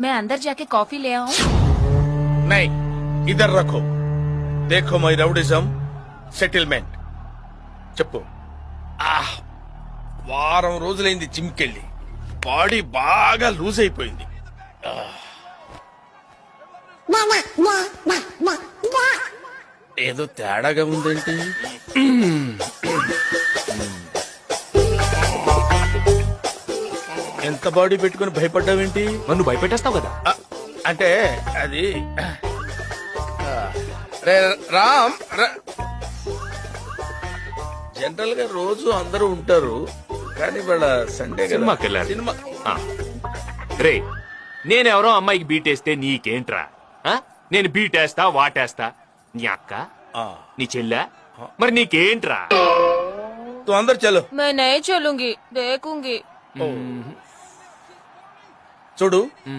मैं अंदर जाके कॉफी ले आऊं? नहीं, इधर रखो. देखो మై రౌడిజం సెటిల్మెంట్. చెప్పు. వారం రోజులైంది జిమ్కెళ్ళి. బాడీ బాగా లూజ్ అయిపోయింది. ఏదో తేడాగా ఉందేంటి? ఎంత బాడీ పెట్టుకుని భయపడ్డావేంటి? నన్ను భయపెట్టేస్తావు కదా. అంటే అది రే రామ్, జనరల్ గా రోజు అందరూ ఉంటారు కానీ వాళ్ళ సండే కదా. సినిమాకి వెళ్ళారు. సినిమా రే, నేనెవరో అమ్మాయికి బీటేస్తే నీకేంట్రా? ఆ? నేను బీటేస్తా వాటేస్తా. నీ అక్క, నీ చెల్లె, మరి నీకేంట్రా? తు అందరు చలో. मैं नहीं चलूंगी, देखूंगी. చూడు,